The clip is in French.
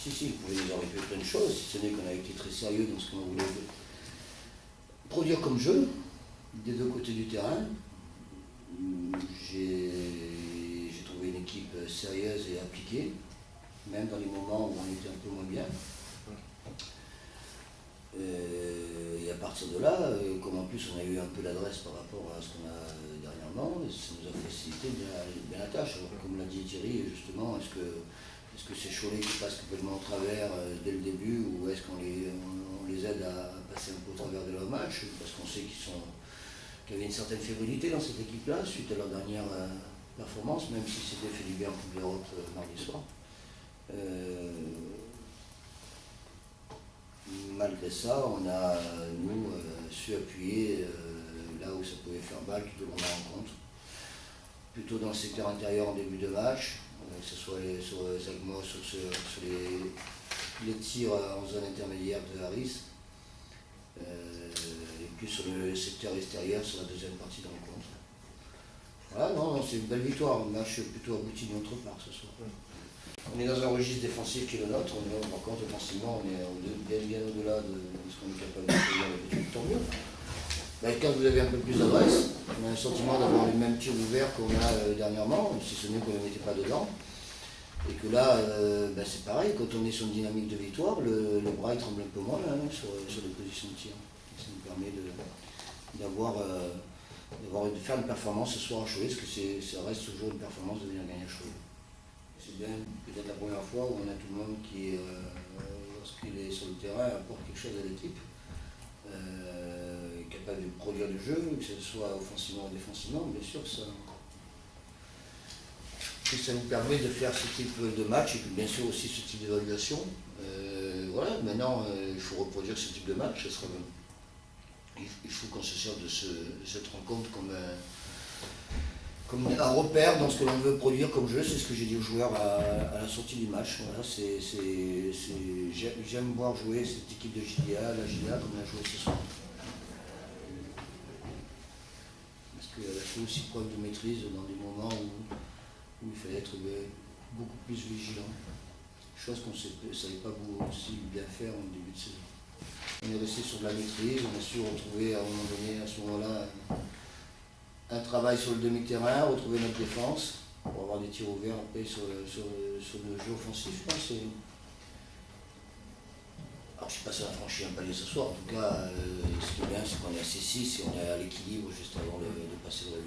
Si, il pouvait nous arriver plein de choses, si ce n'est qu'on a été très sérieux dans ce qu'on voulait produire comme jeu, des deux côtés du terrain. J'ai trouvé une équipe sérieuse et appliquée, même dans les moments où on était un peu moins bien. Et à partir de là, comme en plus on a eu un peu l'adresse par rapport à ce qu'on a dernièrement, ça nous a facilité bien la tâche. Alors, comme l'a dit Thierry, justement, est-ce que c'est Cholet qui passe complètement au travers dès le début, ou est-ce qu'on les aide à passer un peu au travers de leur match, parce qu'on sait qu'il y avait une certaine fébrilité dans cette équipe-là, suite à leur dernière performance, même si c'était fait du bien en Coupe d'Europe mardi soir. Malgré ça, on a, nous, su appuyer là où ça pouvait faire mal tout au long de la rencontre. Plutôt dans le secteur intérieur en début de match, que ce soit sur Zagmo, sur les tirs en zone intermédiaire de Harris, et puis sur le secteur extérieur sur la deuxième partie de la rencontre. Voilà, non, c'est une belle victoire, un match plutôt abouti de notre part ce soir. On est dans un registre défensif qui est le nôtre, par contre offensivement on est bien au-delà de ce qu'on est capable de faire d'habitude, tant mieux. Quand vous avez un peu plus d'adresse, on a un sentiment d'avoir les mêmes tirs ouverts qu'on a dernièrement, si ce n'est qu'on n'était pas dedans. Et que là, c'est pareil, quand on est sur une dynamique de victoire, le bras il tremble un peu moins là, sur les positions de tir. Ça nous permet de faire une performance ce soir à Cholet, parce que ça reste toujours une performance de venir gagner à Cholet. C'est bien peut-être la première fois où on a tout le monde qui, lorsqu'il est sur le terrain, apporte quelque chose à l'équipe, capable de produire du jeu, que ce soit offensivement ou défensivement. Bien sûr, ça nous permet de faire ce type de match, et puis bien sûr aussi ce type d'évaluation. Voilà, maintenant, il faut reproduire ce type de match. Il faut qu'on se serve de cette rencontre comme un repère dans ce que l'on veut produire comme jeu. C'est ce que j'ai dit aux joueurs à la sortie du match. Voilà, j'aime voir jouer cette équipe de JDA, la JDA, comme on a joué ce soir. Parce qu'elle a fait aussi preuve de maîtrise dans des moments où il fallait être beaucoup plus vigilant. Chose qu'on ne savait pas aussi bien faire en début de saison. On est resté sur de la maîtrise, on a su retrouver à un moment donné, à ce moment-là, un travail sur le demi-terrain, retrouver notre défense, pour avoir des tirs ouverts après sur le jeu offensif. Alors je ne sais pas si on a franchi un palier ce soir, en tout cas, ce qui est bien, c'est qu'on est à 6-6 et on est à l'équilibre juste avant de passer le